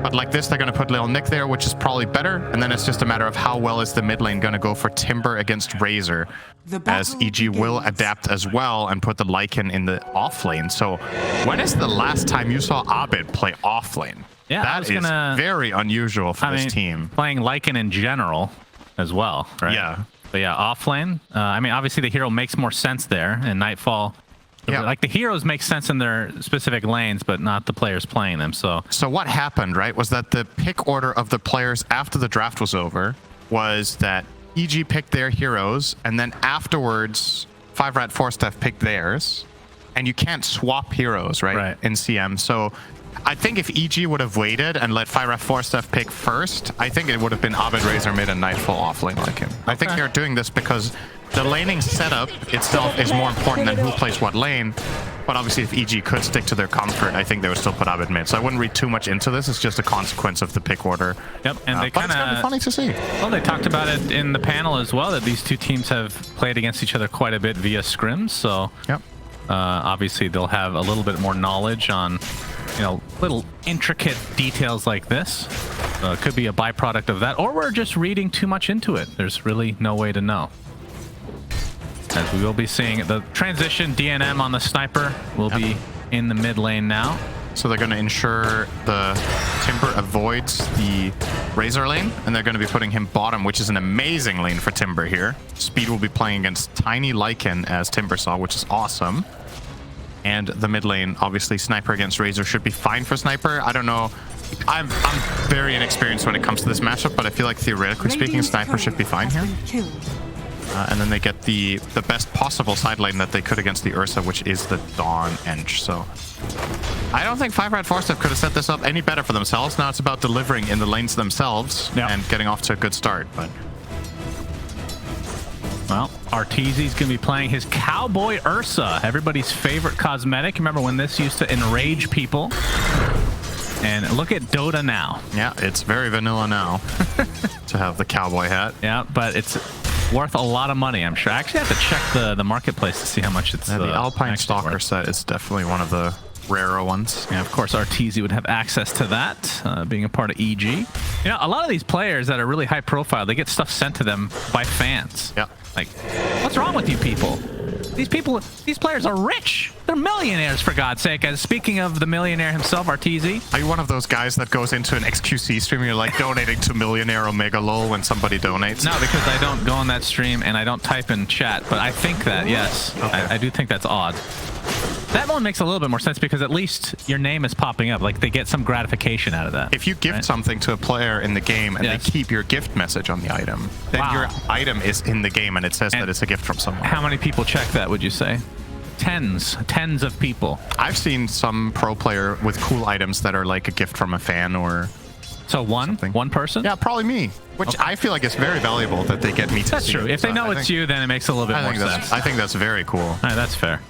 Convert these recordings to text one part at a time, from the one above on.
But like this, they're going to put Lil Nick there, which is probably better. And then it's just a matter of how well is the mid lane going to go for Timber against Razor, as EG will adapt as well and put the Lycan in the off lane. So when is the last time you saw Abed play off lane? Yeah, that is very unusual for this team. Playing Lycan in general as well, right? Yeah. But yeah, off lane. I mean, obviously the hero makes more sense there, and Nightfall. Yeah. Like the heroes make sense in their specific lanes, but not the players playing them. So what happened, right, was that the pick order of the players after the draft was over was that EG picked their heroes, and then afterwards, 5-Rat 4-Staff picked theirs, and you can't swap heroes, right, in CM. So I think if EG would have waited and let 5-Rat 4-Staff pick first, I think it would have been Abed, Razor mid, and Nightfall off lane like him. I think they're doing this because the laning setup itself is more important than who plays what lane. But obviously, if EG could stick to their comfort, I think they would still put Abed mid. So I wouldn't read too much into this. It's just a consequence of the pick order. Yep, and they kind of funny to see. Well, they talked about it in the panel as well, that these two teams have played against each other quite a bit via scrims. So obviously, they'll have a little bit more knowledge on, you know, little intricate details like this. Could be a byproduct of that, or we're just reading too much into it. There's really no way to know. As we will be seeing the transition, DNM on the sniper will be in the mid lane now. So they're going to ensure the Timber avoids the Razor lane, and they're going to be putting him bottom, which is an amazing lane for Timber here. Speed will be playing against Tiny Lycan as Timbersaw, which is awesome. And the mid lane, obviously, Sniper against Razor should be fine for Sniper. I don't know. I'm very inexperienced when it comes to this matchup, but I feel like theoretically speaking, Sniper should be fine here. And then they get the best possible side lane that they could against the Ursa, which is the Dawn Ench. So I don't think 5-Rat 4-Staff could have set this up any better for themselves. Now it's about delivering in the lanes themselves and getting off to a good start. But well, Arteezy's going to be playing his Cowboy Ursa, everybody's favorite cosmetic. Remember when this used to enrage people? And look at Dota now. Yeah, it's very vanilla now to have the cowboy hat. Yeah, but it's worth a lot of money, I'm sure. I actually have to check the marketplace to see how much it's the Alpine Stalker set is definitely one of the rarer ones. Yeah, of course, Arteezy would have access to that, being a part of EG. You know, a lot of these players that are really high profile, they get stuff sent to them by fans. Yeah. Like, what's wrong with you people? These players are rich. They're millionaires, for God's sake. As speaking of the millionaire himself, Arteezy. Are you one of those guys that goes into an XQC stream and you're like donating to Millionaire Omega Lol when somebody donates? No, because I don't go on that stream and I don't type in chat, but I think that, yes. Okay. I do think that's odd. That one makes a little bit more sense because at least your name is popping up. Like, they get some gratification out of that. If you gift something to a player in the game and they keep your gift message on the item, then your item is in the game and it says that it's a gift from someone. How many people check that, would you say? Tens of people. I've seen some pro player with cool items that are like a gift from a fan or one person? Yeah, probably me. Which I feel like it's very valuable that they get me to That's true. If they know it's you, then it makes a little bit more sense. I think that's very cool. All right, that's fair.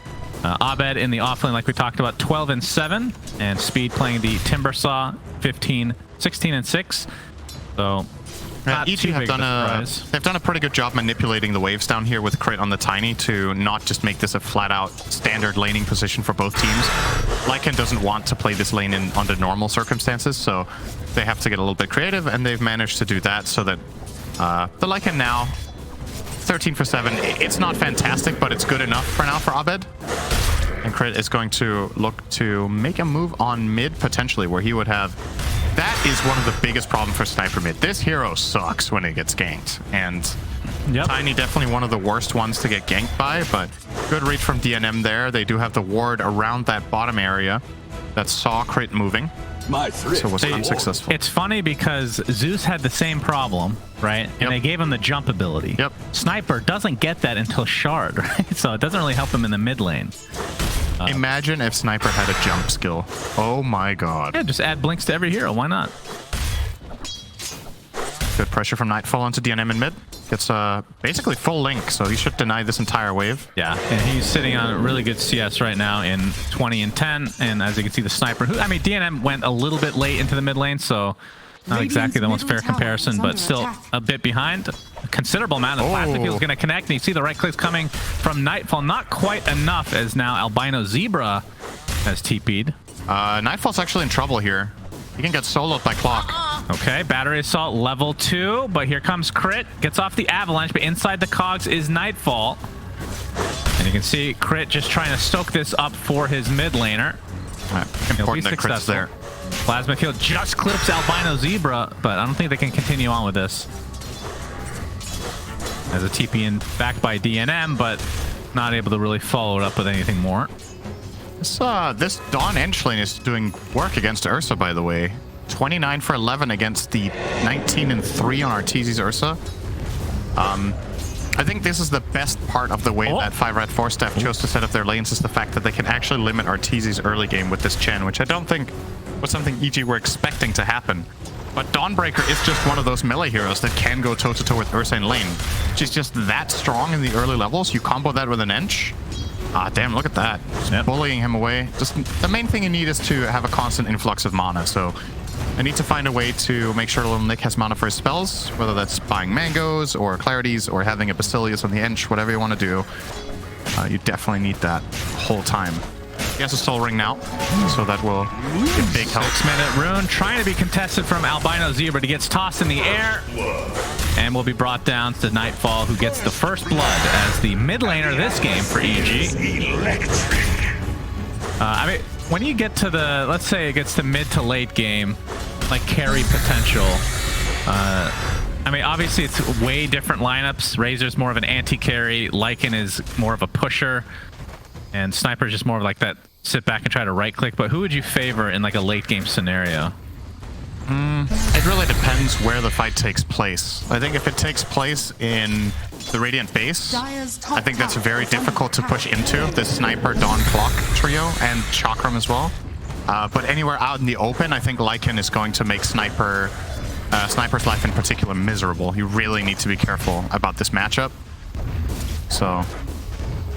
Abed in the offlane, like we talked about, 12-7, and Speed playing the Timbersaw, 16-6. So EG have done a pretty good job manipulating the waves down here with crit on the Tiny to not just make this a flat-out standard laning position for both teams. Lycan doesn't want to play this lane under normal circumstances, so they have to get a little bit creative, and they've managed to do that so that the Lycan now 13 for 7. It's not fantastic, but it's good enough for now for Abed. And Crit is going to look to make a move on mid, potentially, where he would have... That is one of the biggest problems for Sniper mid. This hero sucks when it gets ganked. And Tiny definitely one of the worst ones to get ganked by, but good read from DNM there. They do have the ward around that bottom area that saw Crit moving. So was unsuccessful. It's funny because Zeus had the same problem, right? And they gave him the jump ability. Sniper doesn't get that until Shard, right? So it doesn't really help him in the mid lane. Imagine if Sniper had a jump skill. Oh my god. Yeah, just add blinks to every hero. Why not? Good pressure from Nightfall onto DNM in mid. Gets basically full link, so he should deny this entire wave. Yeah, and he's sitting on a really good CS right now in 20-10. And as you can see, the Sniper, who, I mean, DNM went a little bit late into the mid lane, so not exactly the most fair comparison, but still a bit behind. A considerable amount of plastic heal is going to connect, and you see the right clicks coming from Nightfall. Not quite enough, as now Albino Zebra has TP'd. Nightfall's actually in trouble here. He can get soloed by Clock. Okay, battery assault level 2, but here comes Crit. Gets off the avalanche, but inside the cogs is Nightfall. And you can see Crit just trying to stoke this up for his mid laner. Important that Crit's there. Plasma Field just clips Albino Zebra, but I don't think they can continue on with this. As a TP in backed by DNM, but not able to really follow it up with anything more. This Dawn Ench lane is doing work against Ursa, by the way. 29 for 11 against the 19 and 3 on Arteezy's Ursa. I think this is the best part of the way that 5 Red 4 staff chose to set up their lanes, is the fact that they can actually limit Arteezy's early game with this Chen, which I don't think was something EG were expecting to happen. But Dawnbreaker is just one of those melee heroes that can go toe-to-toe with Ursa in lane. She's just that strong in the early levels. You combo that with an Ench. Ah, damn, look at that. Just bullying him away. Just the main thing you need is to have a constant influx of mana. So I need to find a way to make sure Little Nick has mana for his spells, whether that's buying mangoes or clarities or having a Basilius on the Ench, whatever you want to do. You definitely need that whole time. He has a Soul Ring now, so that will be a big help. 6-minute rune trying to be contested from Albino Zebra, but he gets tossed in the air and will be brought down to Nightfall, who gets the first blood as the mid laner this game for EG. I mean, when you get to the, let's say it gets to mid to late game, like carry potential, I mean, obviously it's way different lineups. Razor's more of an anti-carry, Lycan is more of a pusher, and Sniper's just more of like that sit back and try to right click. But who would you favor in like a late game scenario? It really depends where the fight takes place. I think if it takes place in the Radiant base, I think that's very difficult to push into, the Sniper, Dawn, Clock trio, and Chakram as well. But anywhere out in the open, I think Lycan is going to make Sniper's life in particular miserable. You really need to be careful about this matchup. So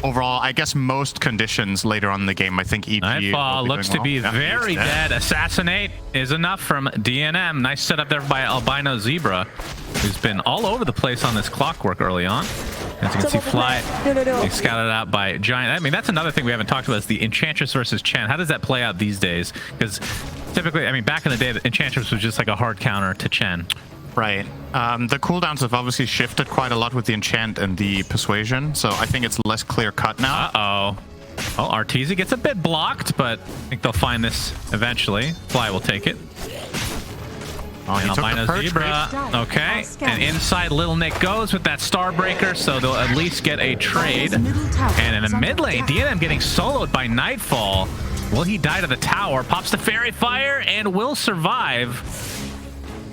overall, I guess most conditions later on in the game, I think EG Nightfall looks to be very dead. Assassinate is enough from DNM. Nice setup there by Albino Zebra, who's been all over the place on this Clockwerk early on. As you can see, Fly being scouted out by Giant. I mean, that's another thing we haven't talked about, is the Enchantress versus Chen. How does that play out these days? Because typically, I mean, back in the day, the Enchantress was just like a hard counter to Chen. Right. The cooldowns have obviously shifted quite a lot with the Enchant and the Persuasion, so I think it's less clear-cut now. Uh-oh. Well, Arteezy gets a bit blocked, but I think they'll find this eventually. Fly will take it. Oh, he took the Purge Zebra. Okay. And inside Little Nick goes with that Starbreaker, so they'll at least get a trade. And in the mid lane, DNM getting soloed by Nightfall. Will he die to the tower? Pops the Fairy Fire and will survive,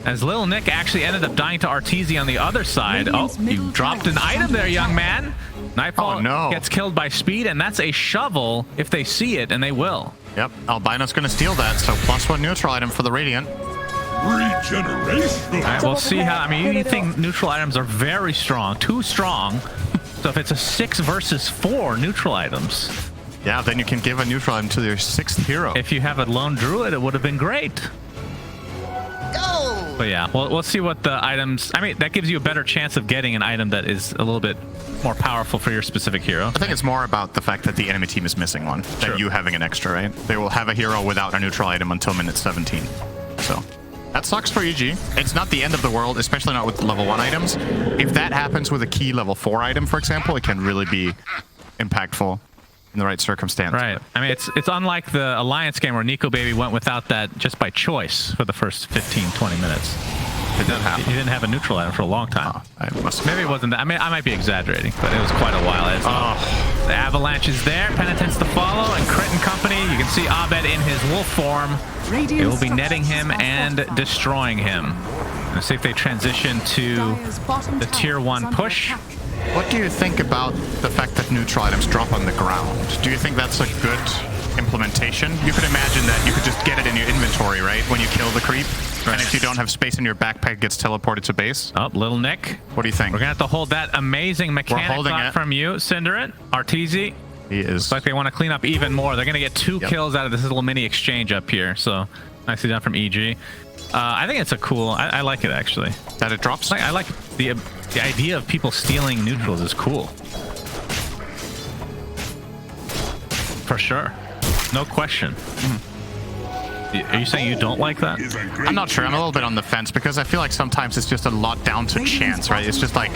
as Lil Nick actually ended up dying to Arteezy on the other side. Oh, you dropped an item there, young man. Nightfall gets killed by speed, and that's a shovel if they see it, and they will. Yep, Albino's going to steal that, so +1 neutral item for the Radiant. Regeneration. All right, we'll see how, I mean, you think neutral items are very strong, too strong. So if it's a 6 versus 4 neutral items. Yeah, then you can give a neutral item to your 6th hero. If you have a lone druid, it would have been great. But yeah, we'll see what the items... I mean, that gives you a better chance of getting an item that is a little bit more powerful for your specific hero. I think it's more about the fact that the enemy team is missing one than you having an extra, right? They will have a hero without a neutral item until minute 17. So that sucks for EG. It's not the end of the world, especially not with level 1 items. If that happens with a key level 4 item, for example, it can really be impactful in the right circumstance. Right. I mean, it's unlike the Alliance game where Nico Baby went without that just by choice for the first 15-20 minutes. It didn't happen. He didn't have a neutral item for a long time. Maybe it wasn't that. I mean, I might be exaggerating, but it was quite a while. The Avalanche is there. Penitence to follow, and Crit and company. You can see Abed in his wolf form. It will be netting him and destroying him. Let's see if they transition to the tier 1 push. What do you think about the fact that neutral items drop on the ground? Do you think that's a good implementation? You could imagine that you could just get it in your inventory, right? When you kill the creep. Right. And if you don't have space in your backpack, it gets teleported to base. Oh, Little Nick. What do you think? We're going to have to hold that amazing mechanic from you, Cinderit. Arteezy. He is. Looks like they want to clean up even more. They're going to get 2 kills out of this little mini exchange up here. So nicely done from EG. I think it's a cool... I like it, actually. That it drops? I like the idea of people stealing neutrals is cool. For sure. No question. Are you saying you don't like that? I'm not sure. I'm a little bit on the fence because I feel like sometimes it's just a lot down to chance, right? It's just like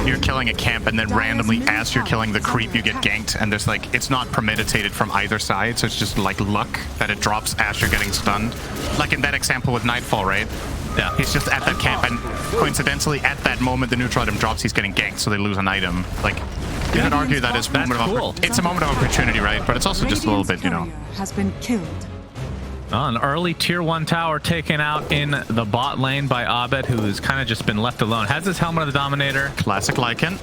you're killing a camp and then randomly as you're killing the creep, you get ganked, and there's like, it's not premeditated from either side, so it's just like luck that it drops as you're getting stunned. Like in that example with Nightfall, right? Yeah. He's just at that camp, and coincidentally, at that moment, the neutral item drops, he's getting ganked, so they lose an item. Like, you could argue that is a moment of it's a moment of opportunity, right? But it's also just a little bit, you know. Has been killed. An early tier 1 tower taken out in the bot lane by Abed, who has kind of just been left alone. Has his Helmet of the Dominator. Classic Lycan.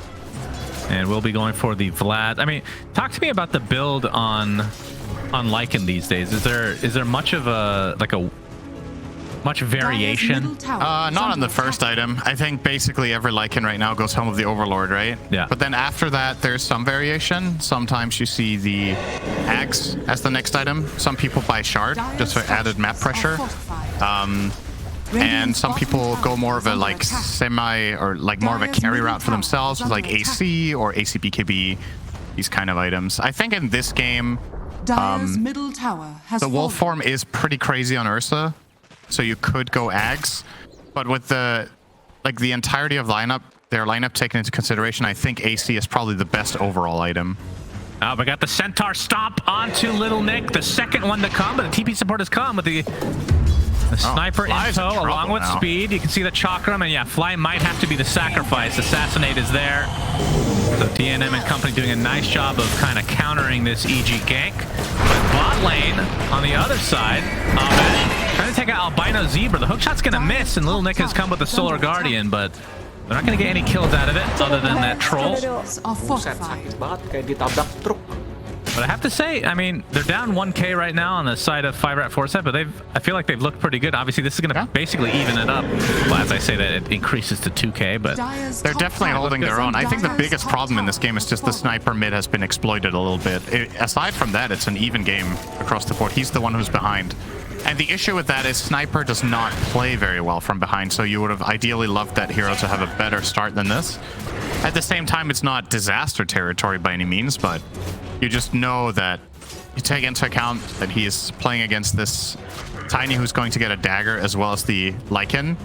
And we'll be going for the Vlad. I mean, talk to me about the build on Lycan these days. Is there much of a much variation? Not on the first item. I think basically every Lycan right now goes home of the Overlord, right? Yeah. But then after that, there's some variation. Sometimes you see the Axe as the next item. Some people buy Shard just for added map pressure. And some people go more of a like semi or like more of a carry route for themselves with like AC or ACBKB, these kind of items. I think in this game, the wolf form is pretty crazy on Ursa. So you could go Ags, but with the entirety of their lineup taken into consideration, I think AC is probably the best overall item. We got the Centaur stomp onto Little Nick, the second one to come, but the TP support has come with the sniper in tow along with speed. You can see the chakram, and yeah, Fly might have to be the sacrifice. Assassinate is there. So TNM and company doing a nice job of kind of countering this EG gank. But bot lane on the other side, trying to take out Albino Zebra. The hookshot's going to miss, and Little Nick has come with the Solar Guardian, but they're not going to get any kills out of it other than that troll. But I have to say, I mean, they're down 1k right now on the side of 5-4 but I feel like they've looked pretty good. Obviously, this is going to basically even it up. Well, as I say that, it increases to 2k, but they're definitely holding their own. I think the biggest problem in this game is just the sniper mid has been exploited a little bit. Aside from that, it's an even game across the board. He's the one who's behind. And the issue with that is Sniper does not play very well from behind, so you would have ideally loved that hero to have a better start than this. At the same time, it's not disaster territory by any means, but you just know that you take into account that he is playing against this Tiny who's going to get a dagger as well as the Lycan.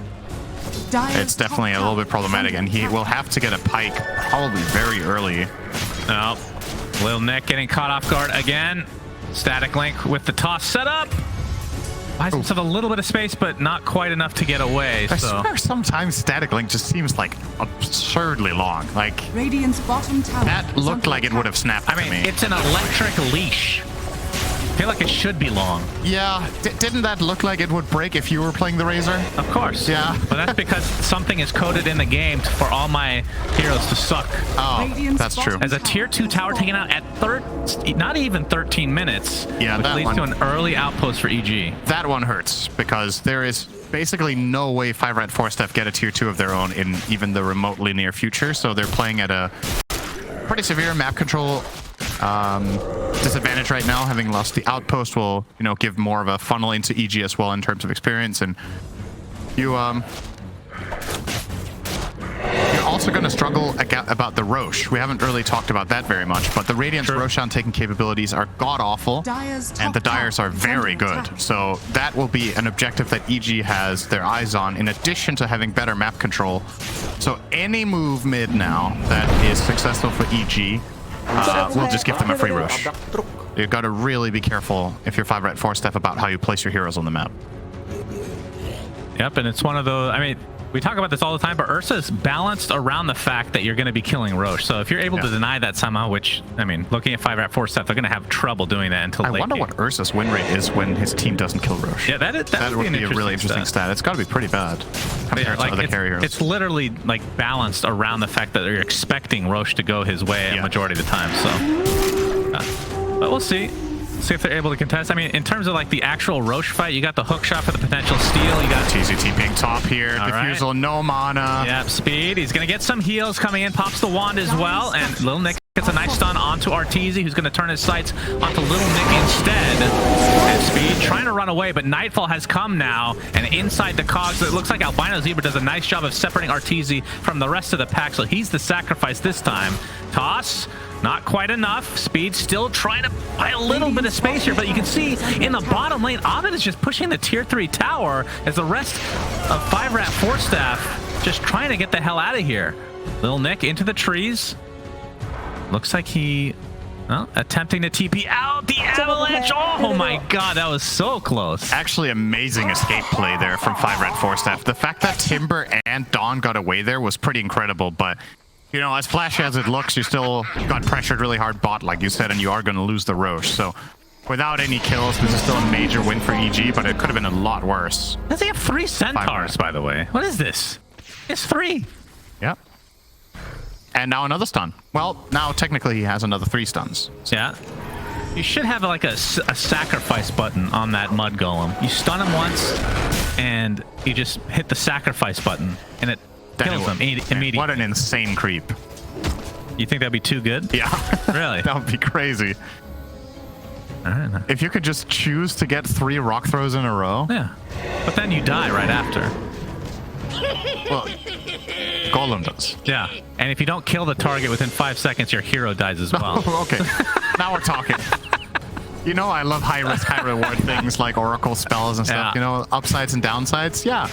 It's definitely a little bit problematic, and he will have to get a pike probably very early. Oh, Lil Nick getting caught off guard again. Static Link with the toss set up. Buys himself a little bit of space, but not quite enough to get away. I swear sometimes Static Link just seems like absurdly long. Like, Radiant's bottom tower that looked like it would have snapped to me. I mean, it's an electric leash. I feel like it should be long. Yeah, didn't that look like it would break if you were playing the Razor? Of course. Yeah. But that's because something is coded in the game for all my heroes to suck. Oh, that's true. As a tier 2 tower taken out at not even 13 minutes, yeah, which that leads to an early outpost for EG. That one hurts because there is basically no way 5-4 Steph get a tier 2 of their own in even the remotely near future, so they're playing at a pretty severe map control disadvantage right now. Having lost the outpost will, you know, give more of a funnel into EG as well in terms of experience, and you're also going to struggle about the Roche. We haven't really talked about that very much, but the Radiant's Roshan taking capabilities are god-awful, and the Dyers are very good. So that will be an objective that EG has their eyes on, in addition to having better map control. So any move mid now that is successful for EG will just give them a free Roche. You've got to really be careful if you're 5-4 Steph about how you place your heroes on the map. Yep, and it's one of those, I mean, we talk about this all the time, but Ursa is balanced around the fact that you're going to be killing Roche. So if you're able to deny that somehow, which, I mean, looking at 5-4 Steph, they're going to have trouble doing that until late. I wonder what Ursa's win rate is when his team doesn't kill Roche. Yeah, that would be a really interesting stat. It's got to be pretty bad compared to other carry heroes. It's literally like balanced around the fact that you're expecting Roche to go his way a majority of the time. So, but we'll see. See if they're able to contest. I mean, in terms of like the actual Roche fight, you got the hook shot for the potential steal. You got TZT being top here. Diffusal, no mana. Yep, speed. He's going to get some heals coming in. Pops the wand as well. And Lil Nick gets a nice stun onto Arteezy, who's going to turn his sights onto Little Nick instead. And speed trying to run away, but Nightfall has come now. And inside the cogs, it looks like Albino Zebra does a nice job of separating Arteezy from the rest of the pack. So he's the sacrifice this time. Toss. Not quite enough. Speed still trying to buy a little bit of space here, but you can see in the bottom lane, Abed is just pushing the tier 3 tower as the rest of 5-Rat 4-Staff just trying to get the hell out of here. Little Nick into the trees. Looks like he attempting to TP out the avalanche. Oh my god, that was so close. Actually, amazing escape play there from 5-Rat 4-Staff. The fact that Timber and Dawn got away there was pretty incredible, but you know, as flashy as it looks, you still got pressured really hard bot, like you said, and you are going to lose the Roche. So without any kills, this is still a major win for EG, but it could have been a lot worse. Does he have 3 centaurs, by the way? What is this? It's 3. Yep. And now another stun. Well, now technically he has another 3 stuns. So. Yeah. You should have like a sacrifice button on that mud golem. You stun him once, and you just hit the sacrifice button, and it kills him immediately. What an insane creep. You think that'd be too good? Yeah. Really? That would be crazy. All right. If you could just choose to get 3 rock throws in a row. Yeah. But then you die right after. Well, Golem does. Yeah. And if you don't kill the target within 5 seconds, your hero dies as well. Okay. Now we're talking. You know, I love high risk, high reward things like Oracle spells and stuff. Yeah. You know, upsides and downsides. Yeah.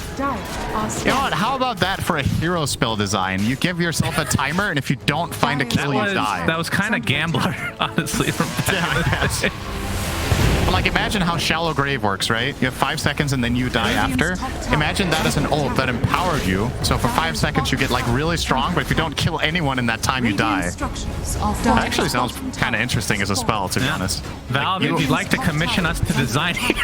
You know what? How about that for a hero spell design? You give yourself a timer, and if you don't find a kill, you die. That was kind of gambler, honestly. From like, imagine how Shallow Grave works, right? You have 5 seconds and then you die after. Imagine that as an ult that empowered you. So for 5 seconds, you get like really strong, but if you don't kill anyone in that time, you die. That actually sounds kind of interesting as a spell, to be honest. Valve, if you'd like to commission us to design here,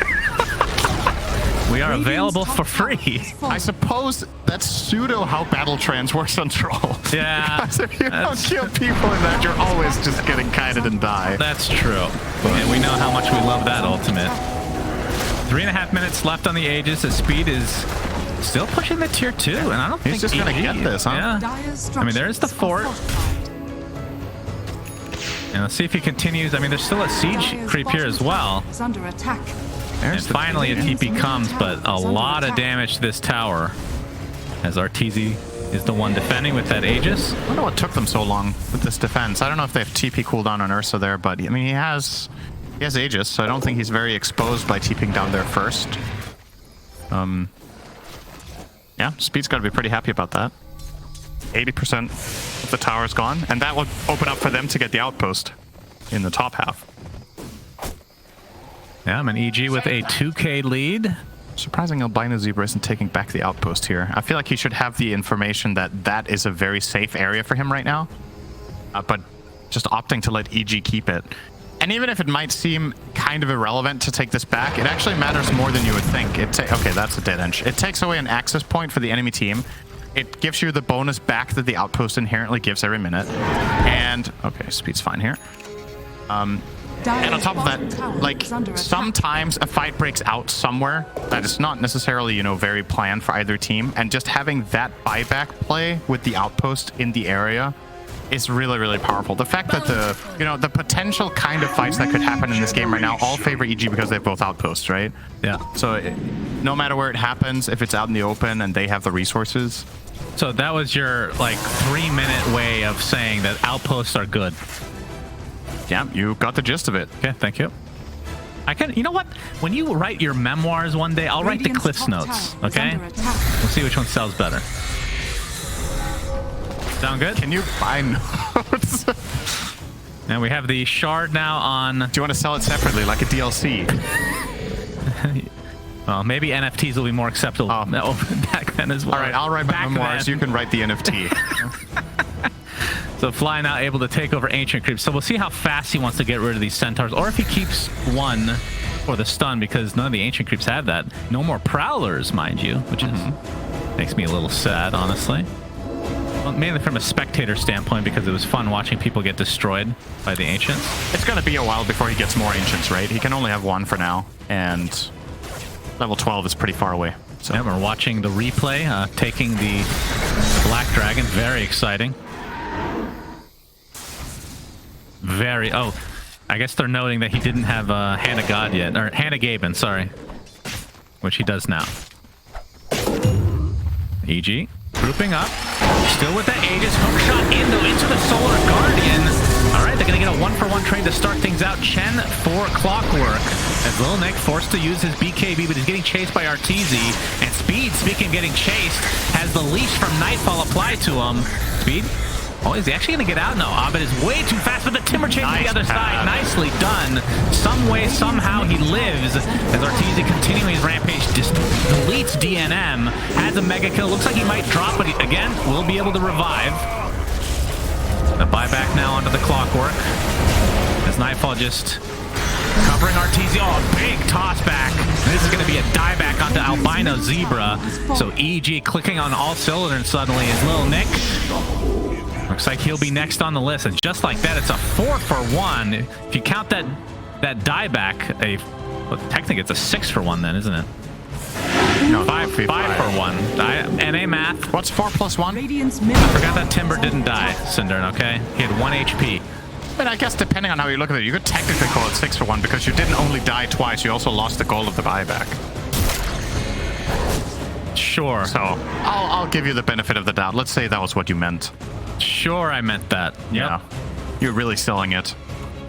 we are available for free. I suppose that's pseudo how Battle Trans works on Troll. Yeah. Because if you don't kill people in that, you're always just getting kited and die. That's true. And we know how much we love that ultimate. 3.5 minutes left on the Aegis. The Speed is still pushing the tier 2, and I don't think he's just going to get this, huh? Yeah. I mean, there's the fort. And let's see if he continues. I mean, there's still a siege creep here as well. Under attack. And finally a TP comes, but a lot of damage to this tower as Arteezy is the one defending with that Aegis. I don't know what took them so long with this defense. I don't know if they have TP cooldown on Ursa there, but I mean, he has Aegis, so I don't think he's very exposed by TPing down there first. Yeah, Speed's got to be pretty happy about that. 80% of the tower's gone, and that would open up for them to get the outpost in the top half. Yeah, I'm an EG with a 2k lead. Surprising Albino Zebra isn't taking back the outpost here. I feel like he should have the information that that is a very safe area for him right now. But just opting to let EG keep it. And even if it might seem kind of irrelevant to take this back, it actually matters more than you would think. Okay, that's a dead end. It takes away an access point for the enemy team. It gives you the bonus back that the outpost inherently gives every minute. And, okay, Speed's fine here. And on top of that, like, sometimes a fight breaks out somewhere that is not necessarily, you know, very planned for either team, and just having that buyback play with the outpost in the area is really, really powerful. The fact that the potential kind of fights that could happen in this game right now all favor EG because they have both outposts, right? Yeah. So no matter where it happens, if it's out in the open and they have the resources. So that was your, like, 3-minute way of saying that outposts are good. Yeah, you got the gist of it. Okay, thank you. I can, you know what? When you write your memoirs one day, I'll write the Cliff's Notes, okay? We'll see which one sells better. Sound good? Can you buy notes? And we have the shard now on... Do you want to sell it separately, like a DLC? Well, maybe NFTs will be more acceptable back then as well. All right, I'll write my memoirs. You can write the NFT. So Fly now able to take over Ancient Creep. So we'll see how fast he wants to get rid of these Centaurs, or if he keeps one for the stun, because none of the Ancient Creeps have that. No more Prowlers, mind you, which is makes me a little sad, honestly. Well, mainly from a spectator standpoint, because it was fun watching people get destroyed by the Ancients. It's going to be a while before he gets more Ancients, right? He can only have one for now, and level 12 is pretty far away. So yeah, we're watching the replay, taking the Black Dragon. Very exciting. Very... Oh, I guess they're noting that he didn't have Hand of God yet. Or Hand of Gaben, sorry. Which he does now. EG, grouping up. Still with that Aegis. Hook shot into the Solar Guardian. All right, right, they're going to get a 1-for-1 trade to start things out. Chen for Clockwerk. As Lil Nick forced to use his BKB, but he's getting chased by Arteezy. And Speed, speaking of getting chased, has the leash from Nightfall applied to him. Speed? Oh, is he actually going to get out? No, Abed is way too fast, but the Timber chase to the other side. Nicely done. Some way, somehow he lives. As Arteezy continuing his rampage, just deletes DNM. Has a mega kill. Looks like he might drop, but he, again, will be able to revive. The buyback now onto the Clockwerk. As Nightfall just covering Arteezy. Oh, big toss back. This is going to be a dieback onto Albino Zebra. So EG clicking on all cylinders suddenly is Lil Nick. Looks like he'll be next on the list, and just like that, it's a 4-for-1. If you count that dieback, well, technically it's a 6-for-1 then, isn't it? No, 5-for-1. NA math. What's 4 + 1? I forgot that Timber didn't die, Syndern, okay? He had 1 HP. But I guess depending on how you look at it, you could technically call it 6-for-1 because you didn't only die twice, you also lost the goal of the buyback. Sure. So I'll give you the benefit of the doubt. Let's say that was what you meant. Sure, I meant that. Yep. Yeah. You're really selling it.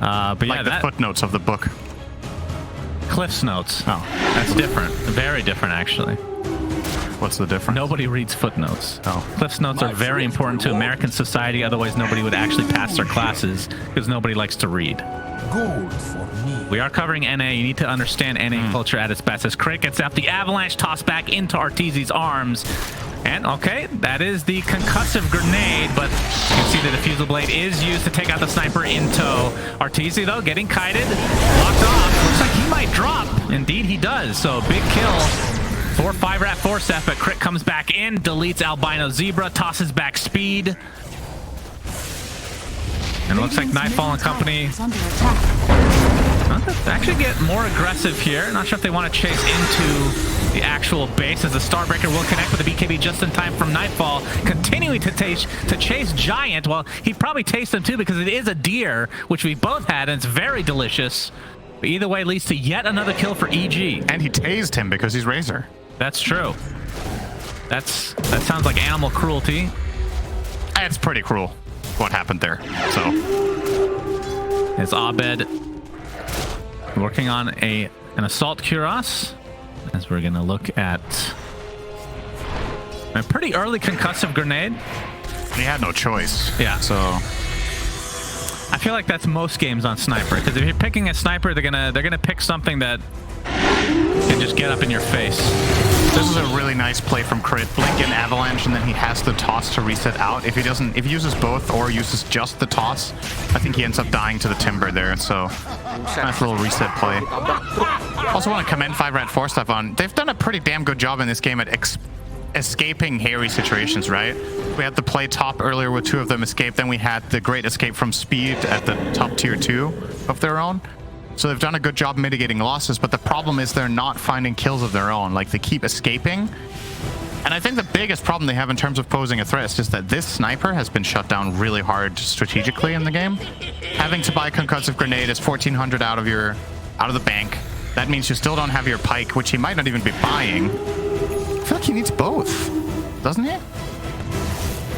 But like yeah, the footnotes of the book. Cliff's Notes. Oh. That's different. Very different, actually. What's the difference? Nobody reads footnotes. Oh. Cliff's Notes are very important to American society, otherwise nobody would actually pass their classes, because nobody likes to read. Gold for me. We are covering NA. You need to understand NA culture at its best. As Crit gets out the avalanche toss back into Arteezy's arms. And, okay, that is the concussive grenade, but you can see the diffusal blade is used to take out the sniper in tow. Arteezy, though, getting kited, locked off. Looks like he might drop. Indeed, he does. So, big kill for 5-rat 4-step, but Crit comes back in, deletes Albino Zebra, tosses back Speed. And it looks like Nightfall and company actually get more aggressive here. Not sure if they want to chase into the actual base, as the Dawnbreaker will connect with the BKB just in time from Nightfall, continuing to chase Giant. Well, he'd probably taste them too because it is a deer, which we both had, and it's very delicious. But either way, leads to yet another kill for EG. And he tased him because he's Razor. That's true. That sounds like animal cruelty. It's pretty cruel what happened there. So it's Abed working on an assault cuirass, as we're gonna look at a pretty early concussive grenade. He had no choice. Yeah. So I feel like that's most games on Sniper, because if you're picking a Sniper, they're gonna pick something that can just get up in your face. This is a really nice play from Crit. Blink and Avalanche, and then he has the toss to reset out. If he uses both or uses just the toss, I think he ends up dying to the Timber there. So nice little reset play. Also want to commend 5-rat 4-step on. They've done a pretty damn good job in this game at escaping hairy situations, right? We had the play top earlier with 2 of them escape. Then we had the great escape from Speed at the top tier 2 of their own. So they've done a good job mitigating losses, but the problem is they're not finding kills of their own. Like, they keep escaping. And I think the biggest problem they have in terms of posing a threat is just that this sniper has been shut down really hard strategically in the game. Having to buy concussive grenade is 1,400 out of the bank. That means you still don't have your pike, which he might not even be buying. I feel like he needs both, doesn't he?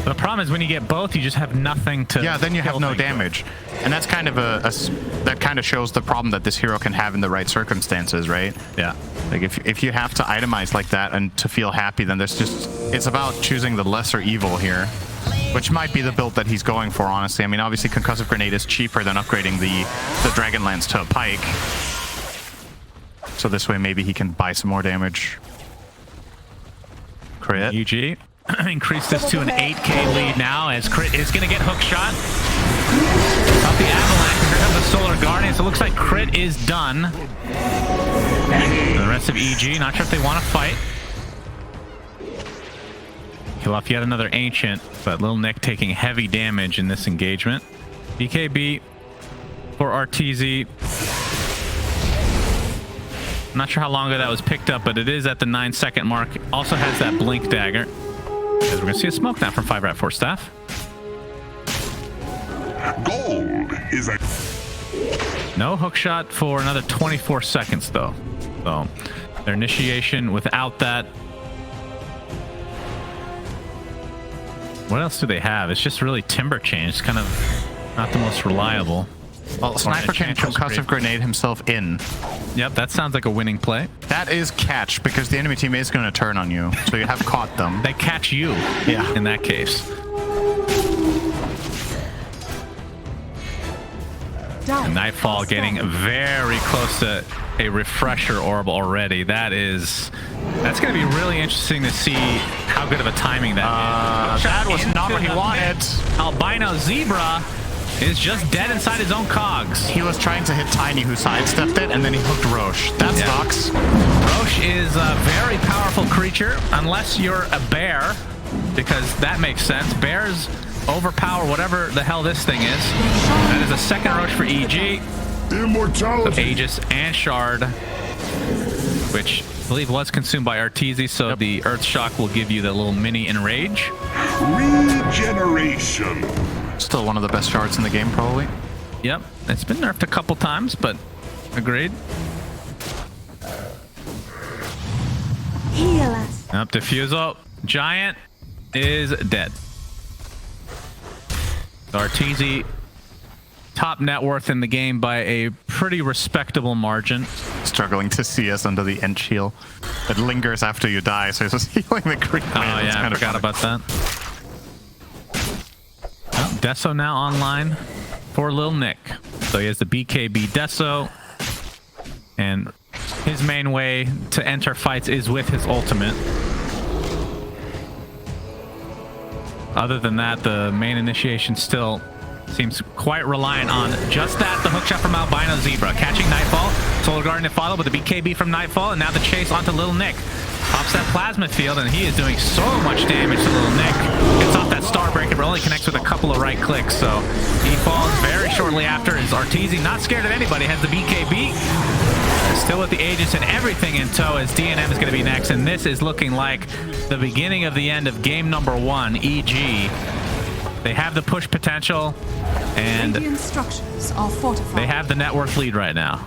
The problem is when you get both, you just have nothing to. Yeah, then you have no damage, and that's kind of that kind of shows the problem that this hero can have in the right circumstances, right? Yeah. Like if you have to itemize like that and to feel happy, then it's about choosing the lesser evil here, which might be the build that he's going for, honestly. I mean, obviously concussive grenade is cheaper than upgrading the Dragonlance to a pike, so this way maybe he can buy some more damage. Crit. EG. Increase this to an 8k lead now, as Crit is going to get hook shot. Up the Avalanche, here comes the Solar Guardian, so it looks like Crit is done. The rest of EG, not sure if they want to fight. Kill off yet another Ancient, but Lil Nick taking heavy damage in this engagement. BKB for Arteezy. I'm not sure how long ago that was picked up, but it is at the 9-second mark. Also has that Blink Dagger. We're going to see a smoke now from 5-rat 4-staff. Gold is a... No hook shot for another 24 seconds, though. So, their initiation without that. What else do they have? It's just really Timber Chain. It's kind of Not the most reliable. Well, Sniper can concussive grenade himself in. Yep, that sounds like a winning play. That is catch, because the enemy team is going to turn on you, so you have caught them. They catch you, yeah, in that case. And Nightfall getting very close to a refresher orb already. That's going to be really interesting to see how good of a timing that is. That was not what he wanted. Albino Zebra is just dead inside his own cogs. He was trying to hit Tiny, who sidestepped it, and then he hooked Roche. That sucks. Roche is a very powerful creature, unless you're a bear, because that makes sense. Bears overpower whatever the hell this thing is. That is a second Roche for EG. Immortality. Aegis and Shard, which I believe was consumed by Arteezy, so the Earth Shock will give you the little mini enrage. Regeneration. Still one of the best shards in the game, probably. Yep, it's been nerfed a couple times, but agreed. Heal us. Up Diffusal. Giant is dead. Arteezy, top net worth in the game by a pretty respectable margin. Struggling to see us under the end shield. It lingers after you die, so it's just healing the creep. Oh yeah, I forgot about that. Oh, Deso now online for Lil Nick. So he has the BKB Deso, and his main way to enter fights is with his ultimate. Other than that, the main initiation still seems quite reliant on just that. The hookshot from Albino Zebra. Catching Nightfall. Solar Guardian to follow with the BKB from Nightfall. And now the chase onto Little Nick. Pops that plasma field, and he is doing so much damage to Little Nick. Gets off that Dawnbreaker, but only connects with a couple of right clicks. So he falls very shortly after. Is Arteezy not scared of anybody. Has the BKB. Still with the Aegis and everything in tow, as DNM is going to be next. And this is looking like the beginning of the end of game number 1, EG. They have the push potential, and they have the net worth lead right now.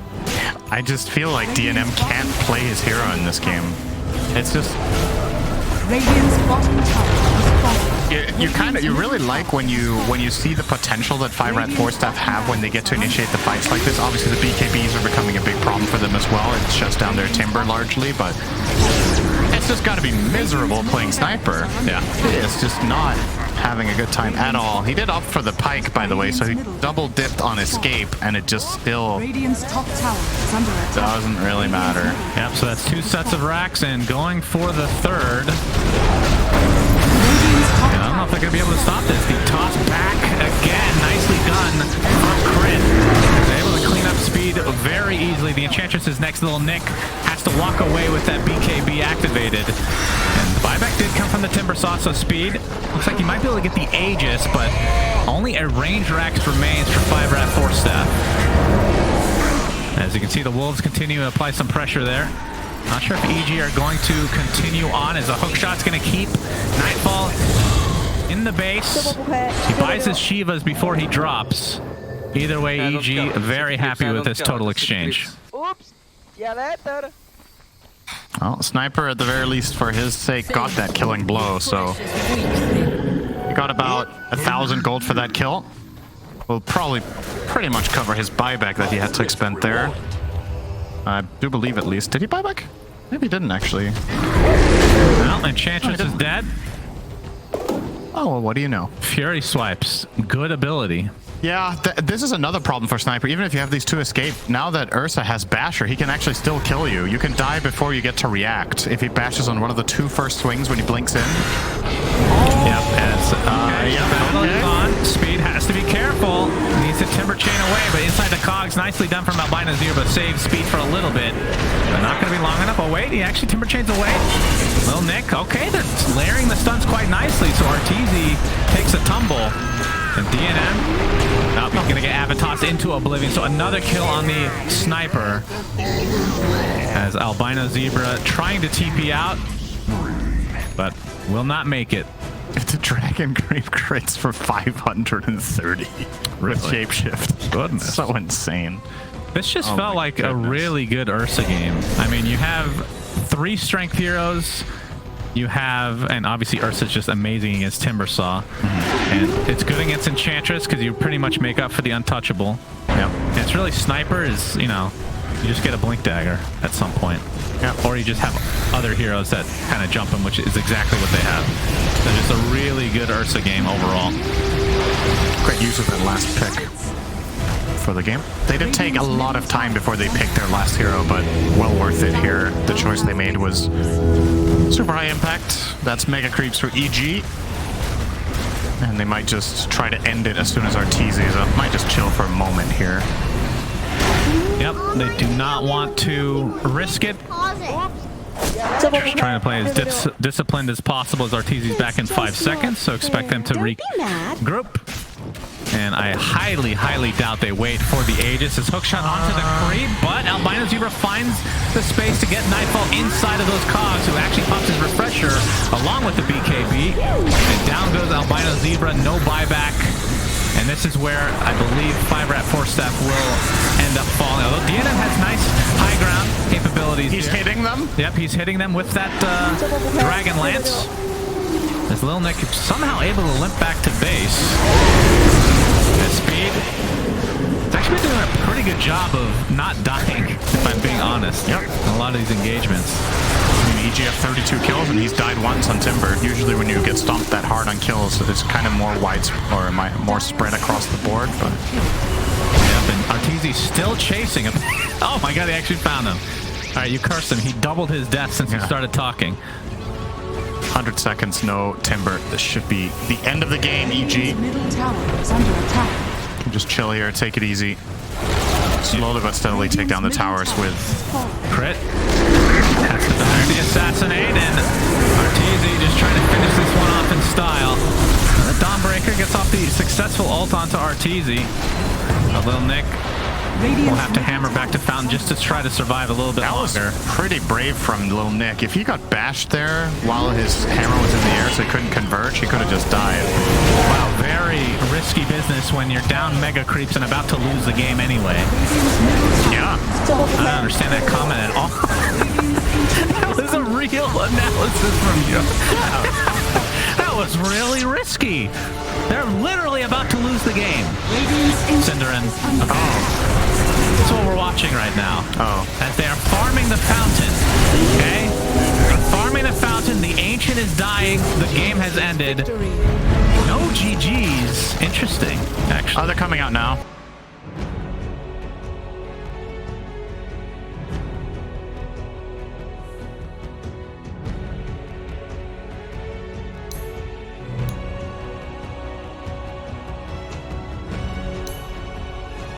I just feel like DNM can't play his hero in this game. It's just... Radiant's bottom tower you really like when you see the potential that 5-Rat 4 staff have when they get to initiate the fights like this. Obviously the BKBs are becoming a big problem for them as well. It shuts down their Timber largely, but it's just got to be miserable playing Sniper. Yeah, it's just not having a good time at all. He did opt for the Pike, by the way, so he double dipped on Escape, and it just still doesn't really matter. Yep, so that's 2 sets of racks, and going for the third. I don't know if they're going to be able to stop this. The toss back again. Nicely done from Crit. They're able to clean up speed very easily. The Enchantress' next. Little Nick has to walk away with that BKB activated. And the buyback did come from the Timbersaw, so speed. Looks like he might be able to get the Aegis, but only a range Rax remains for 5-Rat 4 staff. As you can see, the Wolves continue to apply some pressure there. Not sure if EG are going to continue on, as a hookshot's going to keep Nightfall in the base. He buys his Shivas before he drops. Either way, EG very happy with this total exchange. Oops. Yeah, better. Well, Sniper, at the very least, for his sake, got that killing blow, so he got about 1,000 gold for that kill. Will probably pretty much cover his buyback that he had to expend there. I do believe, at least. Did he buy back? Maybe he didn't, actually. Well, Enchantress is dead. Oh, well, what do you know? Fury swipes. Good ability. Yeah, this is another problem for Sniper. Even if you have these 2 escape, now that Ursa has Basher, he can actually still kill you. You can die before you get to react if he bashes on one of the 2 first swings when he blinks in. Yep, on. Speed has to be careful. Needs to Timber chain away, but inside the cogs, nicely done from Albino Zebra, but saves speed for a little bit. But not going to be long enough. Oh wait, he actually Timber chains away. Little Nick, okay, they're layering the stuns quite nicely, so Arteezy takes a tumble. And DNM, nope, he's going to get Avatos into oblivion. So another kill on the Sniper. As Albino Zebra trying to TP out, but will not make it. The Dragon Grave crits for 530 with Really? Shapeshift. Goodness. So insane. This just felt like a really good Ursa game. I mean, you have 3 strength heroes, you have, and obviously Ursa's just amazing against Timbersaw. And it's good against Enchantress because you pretty much make up for the untouchable. Yep. And it's really sniper is, you know, you just get a blink dagger at some point. Yep. Or you just have other heroes that kind of jump them, which is exactly what they have. So just a really good Ursa game overall. Great use of that last pick for the game. They did take a lot of time before they picked their last hero, but well worth it here. The choice they made was super high impact. That's Mega Creeps for EG. And they might just try to end it as soon as Arteezy is up. Might just chill for a moment here. Yep, they do not want to risk it. Just trying to play as disciplined as possible as Arteezy's back in 5 seconds, so expect them to regroup. And I highly, highly doubt they wait for the Aegis as hookshot onto the creep, but Albino Zebra finds the space to get Nightfall inside of those cogs, who actually pops his refresher along with the BKB. And down goes Albino Zebra, no buyback. And this is where I believe 5-Rat 4-Staff will end up falling. Although DNM has nice high ground capabilities. He's hitting them? Yep, he's hitting them with that Dragon Lance. As Lil Nick somehow able to limp back to base. At speed. It's actually doing a pretty good job of not dying, if I'm being honest. Yep. In a lot of these engagements. I mean, EG have 32 kills and he's died once on Timber. Usually when you get stomped that hard on kills, so it's kind of more more spread across the board. But yep, and Arteezy's still chasing him. Oh my god, he actually found him. All right, you cursed him. He doubled his death since he started talking. 100 seconds, no Timber. This should be the end of the game, EG. Middle tower is under attack. Just chill here, take it easy. Slowly but steadily take down the towers with crit. Has to fire the assassinate, and Arteezy just trying to finish this one off in style. The Dawnbreaker gets off the successful ult onto Arteezy. A little Nick will have to hammer back to Fountain just to try to survive a little bit longer. That was pretty brave from Lil Nick. If he got bashed there while his hammer was in the air so he couldn't converge, he could have just died. Wow, very risky business when you're down Mega Creeps and about to lose the game anyway. Yeah. I don't understand that comment at all. That was a real analysis from you. That was really risky. They're literally about to lose the game. Cinderin. That's what we're watching right now. As they are farming the fountain. Okay? They're farming the fountain. The Ancient is dying. The game has ended. No GGs. Interesting, actually. Oh, they're coming out now.